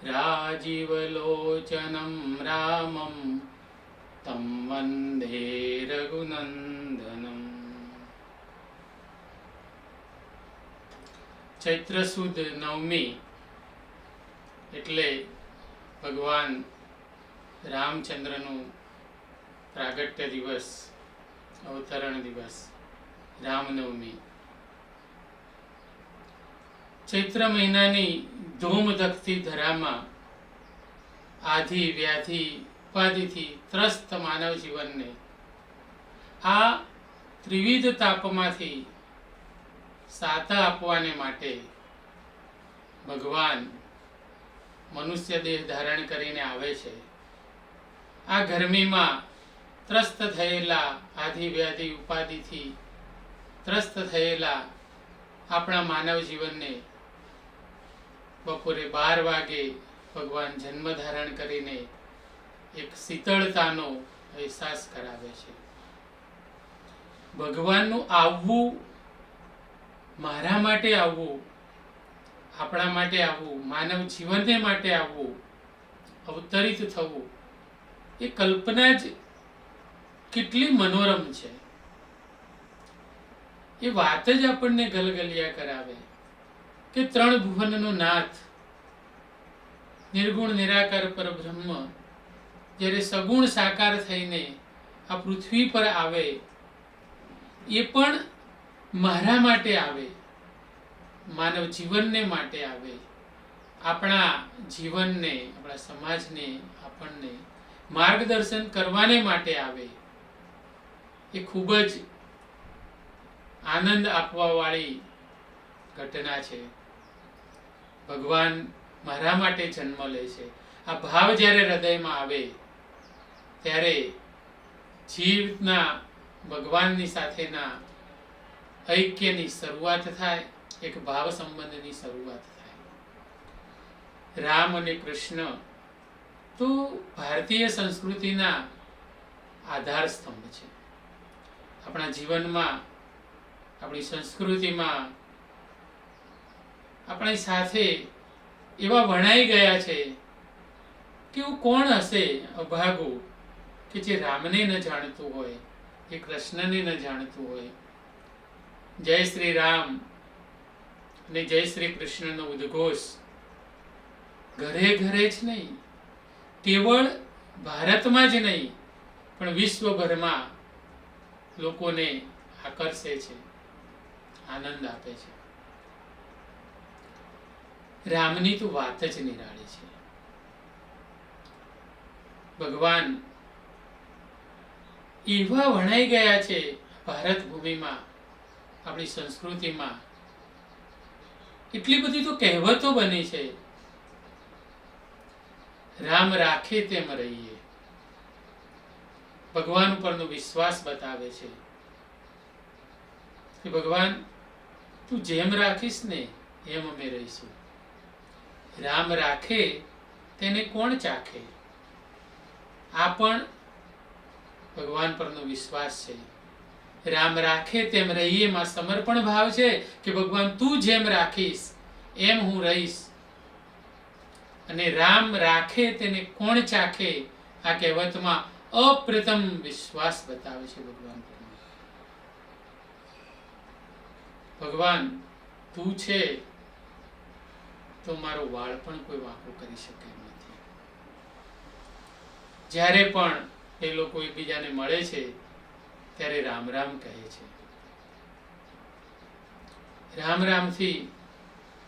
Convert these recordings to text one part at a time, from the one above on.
રાજીવલોચનમ રામમ તમ વંદે રઘુનંદનમ. ચૈત્ર સુદ નવમી એટલે ભગવાન રામચંદ્રનું પ્રાગટ્ય દિવસ, અવતરણ દિવસ, રામનવમી. ચૈત્ર મહિનાની ધૂમધખતી ધરામાં આધિ વ્યાધિ ઉપાધિથી ત્રસ્ત માનવ જીવનને આ ત્રિવિધ તાપમાંથી સાતા આપવાને માટે ભગવાન મનુષ્ય દેહ ધારણ કરીને આવે છે. આ ગરમીમાં ત્રસ્ત થયેલા, આધિ વ્યાધિ ઉપાધિથી ત્રસ્ત થયેલા આપણા માનવ જીવનને બપોરે 12 વાગે ભગવાન જન્મ ધારણ કરીને એક શીતળતાનો અહેસાસ કરાવે છે. ભગવાનનું આવવું, મારા માટે આવવું, આપણા માટે આવવું, માનવ જીવનને માટે આવવું, અવતરિત થવું, એ કલ્પના જ કેટલી મનોરમ છે. એ વાત જ આપણને ગલગલિયા કરાવે કે ત્રણ ભુવનનો નાથ, નિર્ગુણ નિરાકાર પરબ્રહ્મ જ્યારે સગુણ સાકાર થઈને આ પૃથ્વી પર આવે, એ પણ મારા માટે આવે, માનવ જીવનને માટે આવે, આપણા જીવનને, આપણા સમાજને, આપણને માર્ગદર્શન કરવાને માટે આવે. એ ખૂબ જ આનંદ આપવા વાળી ઘટના છે. ભગવાન મારા માટે જન્મ લે છે. આ ભાવ જ્યારે હૃદયમાં આવે ત્યારે જીવના ભગવાનની સાથેના ઐક્યની શરૂઆત થાય, એક ભાવ સંબંધની શરૂઆત થાય. રામ અને કૃષ્ણ તો ભારતીય સંસ્કૃતિના આધાર સ્તંભ છે. આપણા જીવનમાં, આપણી સંસ્કૃતિમાં, આપણી સાથે એવા વણાઈ ગયા છે કે એવું કોણ હશે અભાગો કે જે રામને ન જાણતું હોય, એ કૃષ્ણને ન જાણતું હોય. જય શ્રી રામ અને જય શ્રી કૃષ્ણનો ઉદ્ઘોષ ઘરે ઘરે જ નહીં, કેવળ ભારતમાં જ નહીં પણ વિશ્વભરમાં લોકોને આકર્ષે છે, આનંદ આપે છે. રામની તો વાત જ નિરાળી છે. ભગવાન એવા વણાઈ ગયા છે ભારત ભૂમિમાં, આપણી સંસ્કૃતિમાં. એટલી બધી તો કહેવતો બની છે. રામ રાખે તેમ રહીએ, ભગવાન ઉપરનો વિશ્વાસ બતાવે છે કે ભગવાન તું જેમ રાખીશ ને એમ અમે રહીશું. રામ રાખે તેને કોણ ચાખે, આ પણ ભગવાન પરનો વિશ્વાસ છે. રામ રાખે તેમ રહીએ માં સમર્પણ ભાવ છે કે ભગવાન તું જેમ રાખીશ એમ હું રહીશ. અને રામ રાખે તેને કોણ ચાખે, આ કહેવતમાં અપ્રતમ વિશ્વાસ બતાવે છે ભગવાન પરનો. ભગવાન તું છે તો મારો વાળ પણ કોઈ વાંકો કરી શકે એમ નથી. જ્યારે પણ એ લોકો એકબીજાને મળે છે ત્યારે રામ રામ કહે છે. રામ રામથી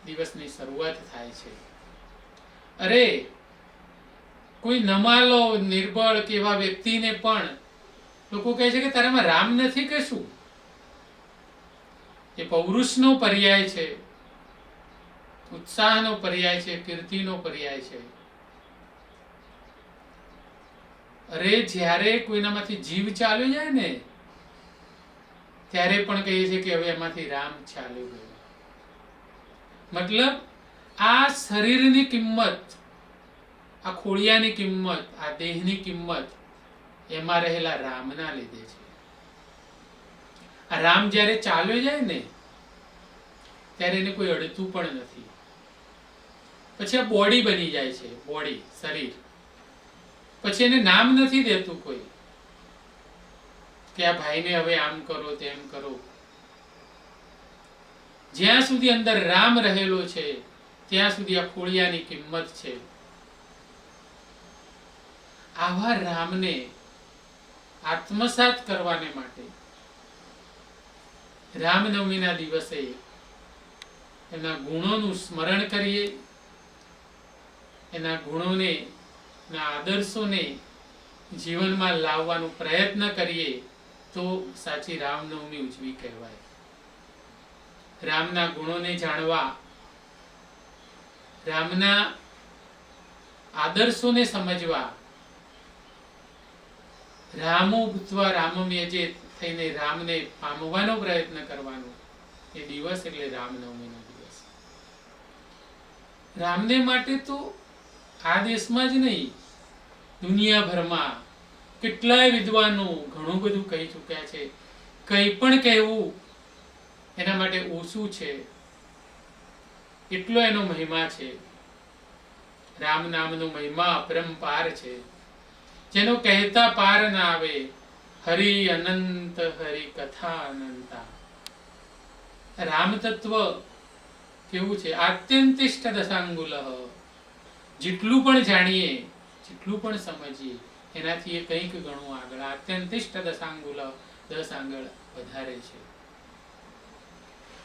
દિવસની શરૂઆત થાય છે. અરે કોઈ નમાલો, નિર્બળ કે એવા વ્યક્તિને પણ લોકો કહે છે કે તારામાં રામ નથી કે શું? એ પૌરુષનો પર્યાય છે, ઉત્સાહનો પર્યાય છે, કીર્તિનો પર્યાય છે. અરે જ્યારે કોઈનામાંથી જીવ ચાલ્યો જાય ને ત્યારે પણ કહીએ છીએ કે હવે એમાંથી રામ ચાલ્યો ગયો. મતલબ આ શરીરની કિંમત, આ ખોળિયાની કિંમત, આ દેહની કિંમત એમાં રહેલા રામના લીધે છે. આ રામ જ્યારે ચાલ્યો જાય ને ત્યારે એને કોઈ અડતું પણ નથી. પછી આ બોડી બની જાય છે, બોડી, શરીર. પછી એને નામ નથી દેતું કોઈ કે આ ભાઈને હવે આમ કરો તેમ કરો. જ્યાં સુધી અંદર રામ રહેલો છે ત્યાં સુધી આ ખોળિયાની કિંમત છે. આવા રામને આત્મસાત કરવાને માટે રામનવમીના દિવસે એના ગુણોનું સ્મરણ કરીએ, એના ગુણોને, એના આદર્શોને જીવનમાં લાવવાનો પ્રયત્ન કરીએ તો સાચી રામનવમી ઉજવી કહેવાય. રામના ગુણોને જાણવા, રામના આદર્શોને સમજવા, રામો ભૂત્વા રામમ યજેત થઈને રામને પામવાનો પ્રયત્ન કરવાનો એ દિવસ એટલે રામનવમીનો દિવસ. રામને માટે તો આ દેશમાં જ નહીં, દુનિયાભરમાં કેટલાય વિદ્વાનો ઘણું બધું કહી ચૂક્યા છે. કંઈ પણ કહેવું એના માટે ઓછું છે, એટલો એનો મહિમા છે. રામ નામનો મહિમા અપરંપાર છે, જેનો કહેતા પાર ના આવે. હરિ અનંત હરિ કથા અનંતા. રામ તત્વ કેવું છે? આત્યંતિષ્ઠ દશાંગુલ. જેટલું પણ જાણીએ, જેટલું પણ સમજીએ એનાથી એ કંઈક ઘણું આગળ. આત્યંતિષ્ઠ દશાંગુલ, 10 આંગળ વધારે છે.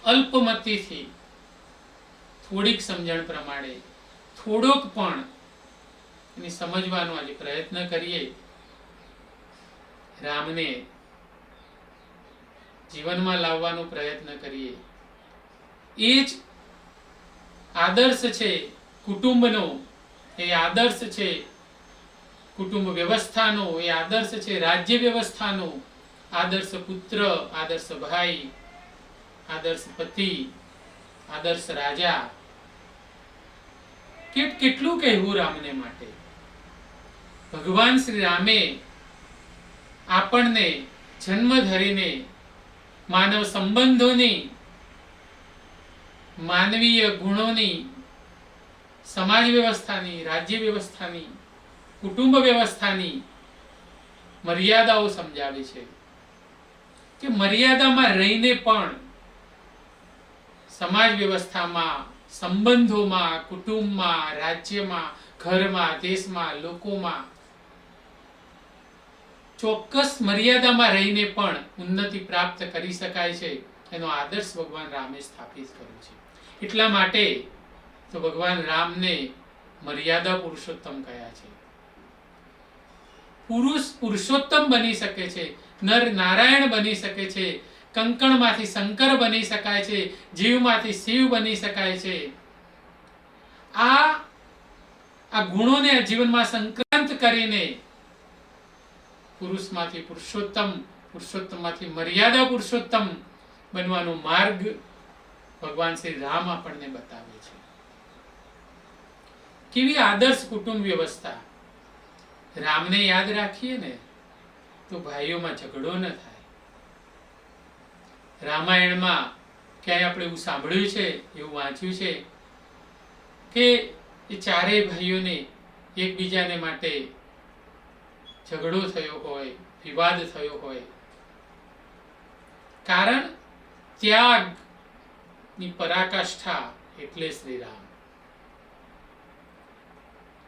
અલ્પમતીથી થોડીક સમજણ પ્રમાણે થોડોક પણ એની સમજવાનો આજે પ્રયત્ન કરીએ. રામને જીવનમાં લાવવાનો પ્રયત્ન કરીએ. એ જ આદર્શ છે કુટુંબનો, એ આદર્શ છે કુટુંબ વ્યવસ્થાનો, એ આદર્શ છે રાજ્ય વ્યવસ્થાનો. આદર્શ પુત્ર, આદર્શ ભાઈ, આદર્શ પતિ, આદર્શ રાજા. કેટલું કહેવું રામને માટે. ભગવાન શ્રી રામે આપણને જન્મ ધરીને માનવ સંબંધોની, માનવીય ગુણોની, સમાજ વ્યવસ્થાની, રાજ્ય વ્યવસ્થાની, કુટુંબ વ્યવસ્થાની મર્યાદાઓ સમજાવી છે કે મર્યાદામાં રહીને પણ સમાજ વ્યવસ્થામાં, સંબંધોમાં, કુટુંબમાં, રાજ્યમાં, ઘરમાં, દેશમાં, લોકોમાં ચોક્કસ મર્યાદામાં રહીને પણ ઉન્નતિ પ્રાપ્ત કરી શકાય છે. એનો આદર્શ ભગવાન રામે સ્થાપિત કર્યો છે. એટલા માટે તો ભગવાન રામને મર્યાદા પુરુષોત્તમ કહ્યા છે. પુરુષ પુરુષોત્તમ બની શકે છે, નર નારાયણ બની શકે છે, કંકણમાંથી શંકર બની શકાય છે, જીવમાંથી શિવ બની શકાય છે. આ ગુણોને જીવનમાં સંક્રાંત કરીને પુરુષમાંથી પુરુષોત્તમ, પુરુષોત્તમમાંથી મર્યાદા પુરુષોત્તમ બનવાનો માર્ગ ભગવાન શ્રી રામ આપણને બતાવે છે. કેવી આદર્શ કુટુંબ વ્યવસ્થા. રામને યાદ રાખીએ ને તો ભાઈઓમાં ઝઘડો ન થાય. રામાયણમાં ક્યાંય આપણે એવું સાંભળ્યું છે, એવું વાંચ્યું છે કે એ ચારેય ભાઈઓને એકબીજાને માટે ઝઘડો થયો હોય, વિવાદ થયો હોય. કારણ ત્યાગની પરાકાષ્ઠા એટલે શ્રી રામ.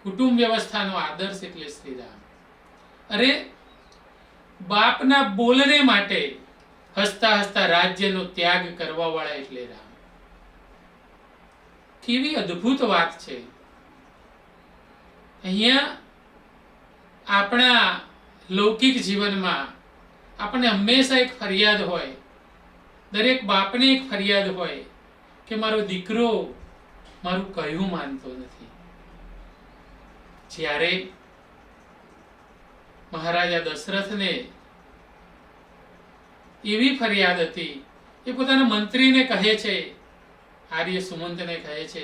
કુટુંબ વ્યવસ્થાનો આદર્શ એટલે શ્રી રામ. અરે બાપના બોલને માટે હસતા હસતા રાજ્યનો ત્યાગ કરવા વાળા એટલે રામ. કેવી અદ્ભુત વાત છે. અહીંયા આપણા લૌકિક જીવનમાં આપણને હંમેશા એક ફરિયાદ હોય, દરેક બાપને એક ફરિયાદ હોય કે મારો દીકરો મારું કહ્યું માનતો નથી. જ્યારે મહારાજા દશરથને એવી ફરિયાદ હતી, એ પોતાના મંત્રીને કહે છે, આર્ય સુમંતને કહે છે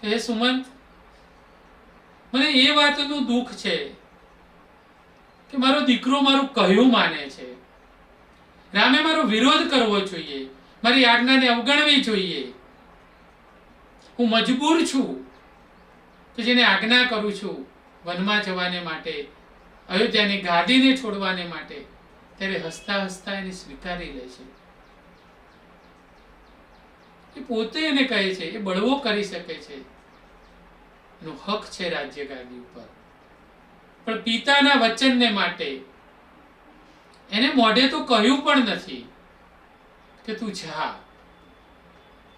કે હે સુમંત, મને એ વાતનું દુઃખ છે કે મારો દીકરો મારું કહ્યું માને છે. રામે મારો વિરોધ કરવો જોઈએ, મારી આજ્ઞાને અવગણવી જોઈએ. હું મજબૂર છું તો જેને આજ્ઞા કરું છું વનમાં જવાને માટે, અયોધ્યાની ગાદીને છોડવાને માટે, ત્યારે હસતા હસતા એને સ્વીકારી લે છે. એ પોતે એને કહે છે એ બળવો કરી શકે છે, એનો હક છે રાજ્ય ગાદી ઉપર. પણ પિતાના વચનને માટે એને મોઢે તો કહ્યું પણ નથી કે તું જા.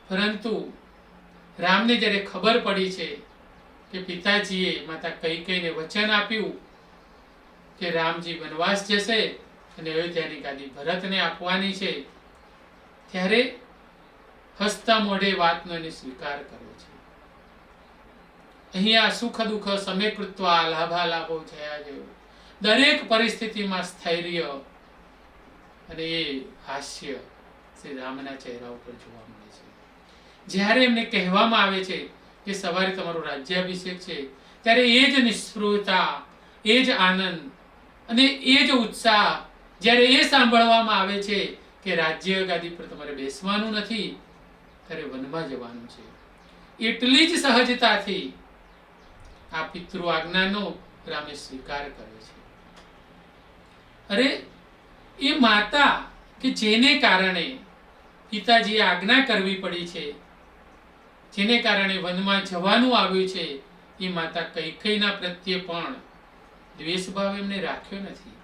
પરંતુ રામને જ્યારે ખબર પડી છે કે પિતાજીએ માતા કૈકેયીને વચન આપ્યું કે રામજી વનવાસ જશે અને અયોધ્યાની ગાદી ભરતને આપવાની છે, ત્યારે હસતા મોઢે વાતનો એને સ્વીકાર કર્યો છે. અહીંયા સુખ દુઃખ સમે કૃત્વા લાભાલાભો થયા જેવું દરેક પરિસ્થિતિમાં સ્થૈર્ય અને એ હાસ્ય શ્રી રામના ચહેરા ઉપર જોવા મળે છે. જ્યારે એમને કહેવામાં આવે છે કે સવારે તમારો રાજ્યાભિષેક છે, ત્યારે એ જ નિસ્પૃહતા, એ જ આનંદ અને એ જ ઉત્સાહ જ્યારે એ સાંભળવામાં આવે છે કે રાજ્ય ગાદી પર તમારે બેસવાનું નથી, ત્યારે વનમાં જવાનું છે, એટલી જ સહજતાથી આ પિતૃ આજ્ઞાનો રામે સ્વીકાર કર્યો છે. અરે એ માતા કે જેને કારણે પિતાજીએ આજ્ઞા કરવી પડી છે, જેને કારણે વનમાં જવાનું આવ્યું છે, એ માતા કૈકેયીના પ્રત્યે પણ દ્વેષભાવ એમને રાખ્યો નથી.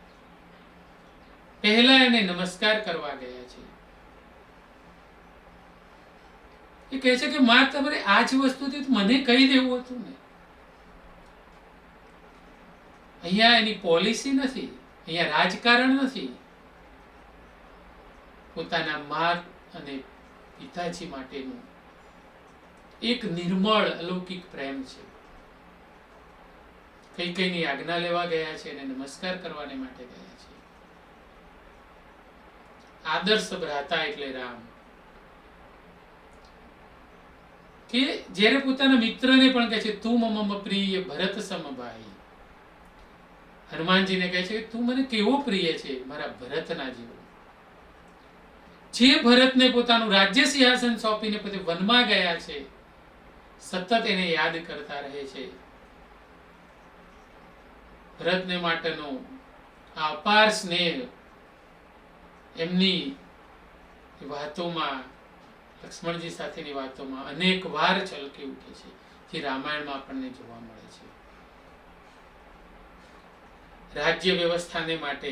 પહેલા એને નમસ્કાર કરવા ગયા છે. એ કહે છે કે માં તમારે આ જ વસ્તુથી મને કહી દેવું હતું ને. અહીંયા એની પોલિસી નથી, અહીંયા રાજકારણ નથી, પોતાના મા અને પિતાજી માટેનું એક નિર્મળ અલૌકિક પ્રેમ છે. કૈકેયીની આજ્ઞા લેવા ગયા છે અને નમસ્કાર કરવાને માટે ગયા છે. આદર્શ ભ્રાતા એટલે રામ, કે જ્યારે પોતાના મિત્રને પણ કહે છે તું મમ પ્રિય ભરત સમભાઈ. હનુમાનજીને કહે છે તું મને કેવો પ્રિય છે, મારા ભરતના જેવો. જે ભરતને પોતાનું રાજ્ય સિંહાસન સોંપીને પોતે વનમાં ગયા છે, સતત એને યાદ કરતા રહે છે. ભરતને માટેનો આ અપાર સ્નેહ એમની વાતોમાં, લક્ષ્મણજી સાથેની વાતોમાં અનેક વાર છલકી ઉઠે છે, જે રામાયણમાં આપણને જોવા મળે છે. રાજ્ય વ્યવસ્થાને માટે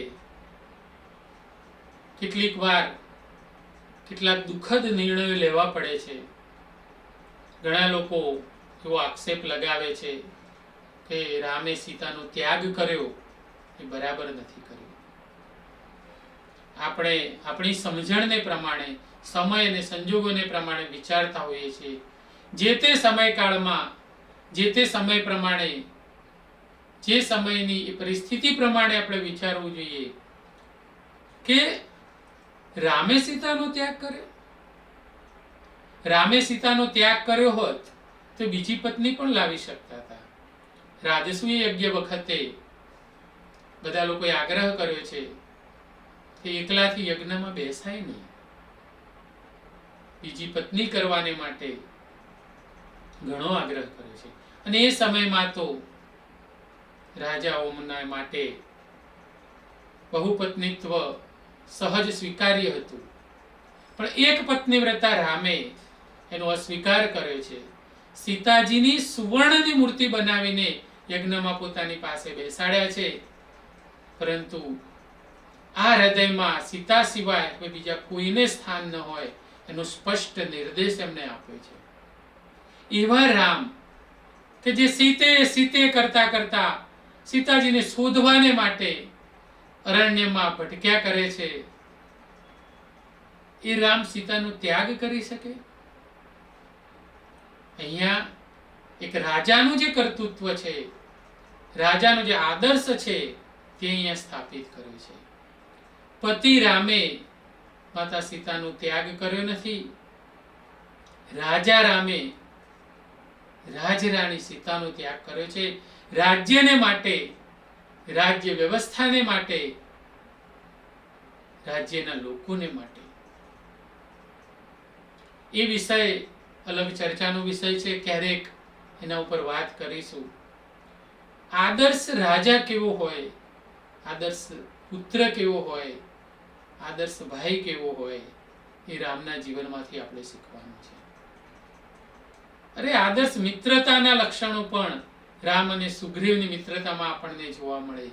કેટલીક વાર કેટલાક દુઃખદ નિર્ણયો લેવા પડે છે. ઘણા લોકો એવો આક્ષેપ લગાવે છે કે રામે સીતાનો ત્યાગ કર્યો એ બરાબર નથી કર્યો. આપણે આપણી સમજણને પ્રમાણે, સમય અને સંજોગોને પ્રમાણે વિચારતા હોઈએ છીએ. જે તે સમયકાળમાં, જે તે સમય પ્રમાણે, જે સમયની પરિસ્થિતિ પ્રમાણે આપણે વિચારવું જોઈએ કે રામે સીતાનો ત્યાગ કર્યો. રામે સીતાનો ત્યાગ કર્યો હોત તો બીજી પત્ની પણ લાવી શકતા હતા. રાજસૂય યજ્ઞ વખતે બધા લોકોએ આગ્રહ કર્યો છે કે એકલાથી યજ્ઞમાં બેસાય નહીં, બીજી પત્ની કરવાને માટે ઘણો આગ્રહ કર્યો છે. અને એ સમયમાં તો રાજાઓના માટે બહુપત્નીત્વ સહજ સ્વીકાર્ય હતું. પણ એક પત્ની વ્રતા રામે એનો અસ્વીકાર કર્યો છે. સીતાજીની સુવર્ણની મૂર્તિ બનાવીને યજ્ઞમાં પોતાની પાસે બેસાડ્યા છે, પરંતુ આ હૃદયમાં સીતા સિવાય કોઈ બીજા કોઈને સ્થાન ન હોય એનો સ્પષ્ટ નિર્દેશ એમને આપ્યો છે. એવા રામ કે જે સીતે સીતે કરતા કરતા સીતાજીને શોધવાને માટે અરણ્યમાં ભટક્યા કરે છે, એ રામ સીતાનો ત્યાગ કરી શકે? અહીંયા એક રાજાનું જે કર્તૃત્વ છે, રાજાનો જે આદર્શ છે, તે અહીંયા સ્થાપિત કર્યું છે. પતિ રામે માતા સીતાનો ત્યાગ કર્યો નથી. રાજા રામે રાજરાણી સીતાનો ત્યાગ કર્યો છે. રાજ્યને માટે, રાજ્ય વ્યવસ્થાને માટે, રાજ્યના લોકોને માટે. એ વિષય અલગ ચર્ચાનો વિષય છે. ક્યારેક એના ઉપર વાત કરીશું. આદર્શ રાજા કેવો હોય, આદર્શ પુત્ર કેવો હોય, આદર્શ ભાઈ કેવો હોય, એ રામના જીવનમાંથી આપણે શીખવાનું છે. અરે આદર્શ મિત્રતાના લક્ષણો પણ રામ અને સુગ્રીવની મિત્રતામાં આપણને જોવા મળે.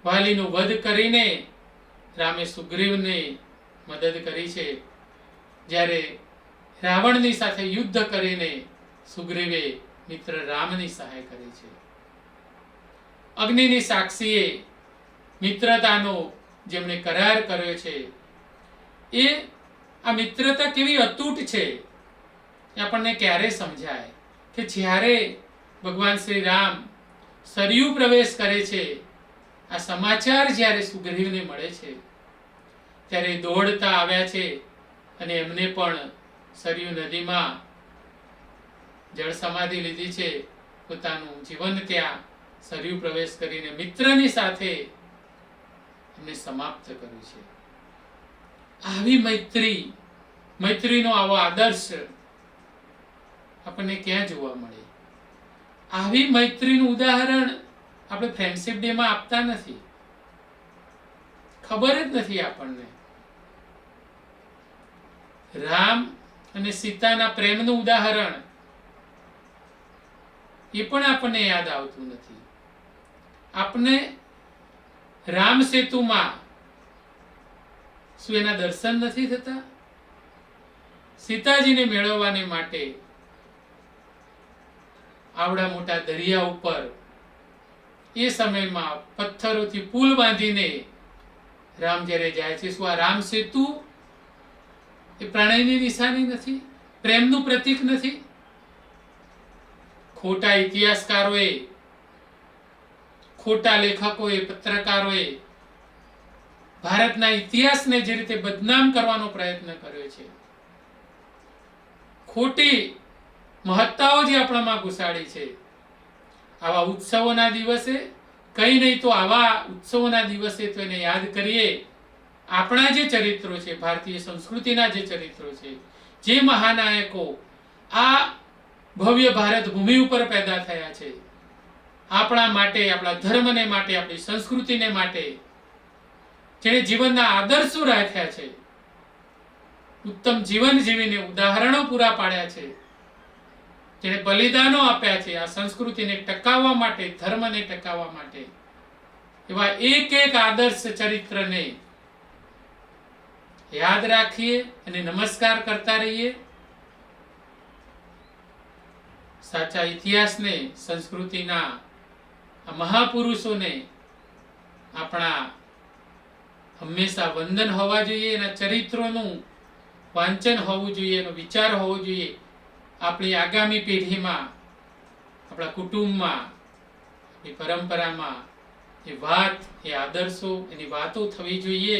વાલીનો વધ કરીને રામે સુગ્રીવને મદદ કરી છે, જ્યારે રાવણની સાથે યુદ્ધ કરીને સુગ્રીવે મિત્ર રામની સહાય કરી છે. અગ્નિની સાક્ષીએ મિત્રતાનો જેમણે કરાર કર્યો છે, એ આ મિત્રતા કેવી અતૂટ છે એ આપણને ક્યારે સમજાય કે જ્યારે ભગવાન શ્રી રામ સરયુ પ્રવેશ કરે છે, આ સમાચાર જ્યારે સુગ્રીવને મળે છે ત્યારે દોડતા આવ્યા છે અને એમને પણ સરયુ નદીમાં જળ સમાધિ લીધી છે. પોતાનું જીવન ત્યાં સરયુ પ્રવેશ કરીને મિત્રની સાથે એમને સમાપ્ત કર્યું છે. આવી મૈત્રીનો આવો આદર્શ આપણને ક્યાં જોવા મળે? આવી મૈત્રીનું ઉદાહરણ આપણે ફ્રેન્ડશિપ ડે માં આપતા નથી, ખબર જ નથી આપણને. રામ અને સીતાના પ્રેમનું ઉદાહરણ એ પણ આપણને યાદ આવતું નથી. આપણે રામ સેતુમાં શું એના દર્શન નથી થતા? સીતાજીને મેળવવાને માટે આવડા મોટા દરિયા ઉપર એ સમયમાં પથ્થરોથી પુલ બાંધીને રામ જ્યારે જાય છે, શું આ રામ સેતુ એ પ્રણયની નિશાની નથી? પ્રેમનું પ્રતીક નથી? ખોટા ઇતિહાસકારોએ, ખોટા લેખકોએ, પત્રકારોએ ભારતના ઇતિહાસને જે રીતે બદનામ કરવાનો પ્રયત્ન કર્યો છે, ખોટી મહત્તાઓ જે આપણામાં ઘુસાડી છે, આવા ઉત્સવોના દિવસે કઈ નહીં તો આવા ઉત્સવોના દિવસે તો એને યાદ કરીએ. આપણા જે ચરિત્રો છે, ભારતીય સંસ્કૃતિના જે ચરિત્રો છે, જે મહાનાયકો આ ભવ્ય ભારત ભૂમિ ઉપર પેદા થયા છે, આપણા માટે, આપણા ધર્મને માટે, આપણી સંસ્કૃતિને માટે જેણે જીવનના આદર્શો રાખ્યા છે, ઉત્તમ જીવન જીવીને ઉદાહરણો પૂરા પાડ્યા છે, જેણે બલિદાનો આપ્યા છે આ સંસ્કૃતિને ટકાવવા માટે, ધર્મને ટકાવવા માટે, એવા એક એક આદર્શ ચરિત્રને યાદ રાખીએ અને નમસ્કાર કરતા રહીએ. સાચા ઇતિહાસને, સંસ્કૃતિના આ મહાપુરુષોને આપણા હંમેશા વંદન હોવા જોઈએ, એના ચરિત્રોનું વાંચન હોવું જોઈએ, એનો વિચાર હોવો જોઈએ. આપણી આગામી પેઢીમાં, આપણા કુટુંબમાં, આપણી પરંપરામાં એ વાત, એ આદર્શો, એની વાતો થવી જોઈએ,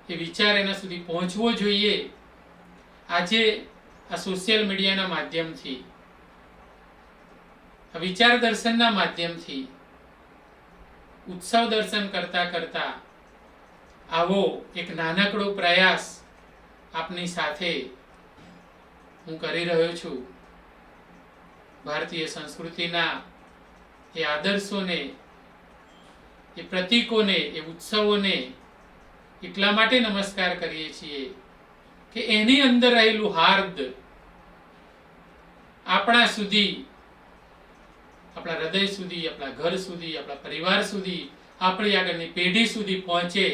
એ વિચાર એના સુધી પહોંચવો જોઈએ. આજે આ સોશિયલ મીડિયાના માધ્યમથી, આ વિચાર દર્શનના માધ્યમથી ઉત્સવ દર્શન કરતા કરતા આવો એક નાનકડો પ્રયાસ આપની સાથે હું કરી રહ્યો છું. ભારતીય સંસ્કૃતિના એ આદર્શોને, એ પ્રતીકોને, એ ઉત્સવોને એટલા માટે નમસ્કાર કરીએ છીએ કે એની અંદર રહેલું હાર્દ આપણા સુધી, આપણા હૃદય સુધી, આપણા ઘર સુધી, આપણા પરિવાર સુધી, આપણી આગળની પેઢી સુધી પહોંચે.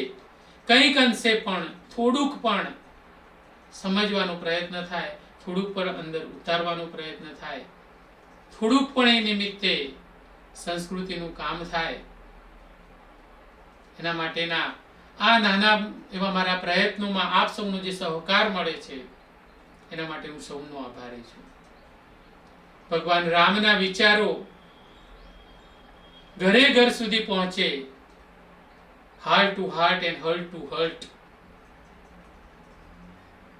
કંઈક અંશે પણ, થોડુંક પણ સમજવાનો પ્રયત્ન થાય, થોડુંક પણ અંદર ઉતારવાનો પ્રયત્ન થાય, થોડુંક પણ એ નિમિત્તે સંસ્કૃતિનું કામ થાય. એના માટેના આ નાના એવા મારા પ્રયત્નોમાં આપ સૌનો જે સહકાર મળે છે, એના માટે હું સૌનો આભારી છું. ભગવાન રામના વિચારો ઘરે ઘર સુધી પહોંચે, heart two heart and hurt two hurt,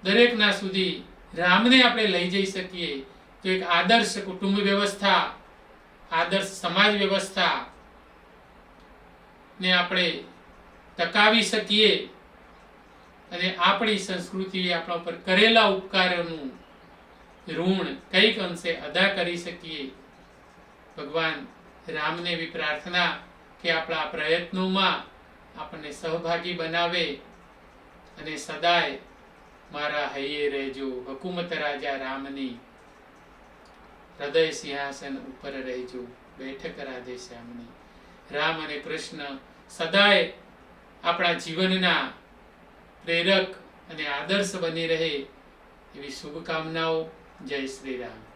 દરેકના સુધી રામને આપણે લઈ જઈ શકીએ તો એક આદર્શ કુટુંબ વ્યવસ્થા, આદર્શ સમાજ વ્યવસ્થા ને આપણે ટકાવી શકીએ અને આપણી સંસ્કૃતિએ આપણા ઉપર કરેલા ઉપકારોનું ઋણ કઈક અંશે અદા કરી શકીએ. ભગવાન રામને એવી પ્રાર્થના કે આપણા પ્રયત્નોમાં આપણને સહભાગી બનાવે અને સદાય મારા હૈયે રહેજો, હકુમત રાજા રામની, હૃદય સિંહાસન ઉપર રહેજો, બેઠક રાધે શ્યામની. રામ અને કૃષ્ણ સદાય આપણા જીવનના પ્રેરક અને આદર્શ બની રહે એવી શુભકામનાઓ. જય શ્રી રામ.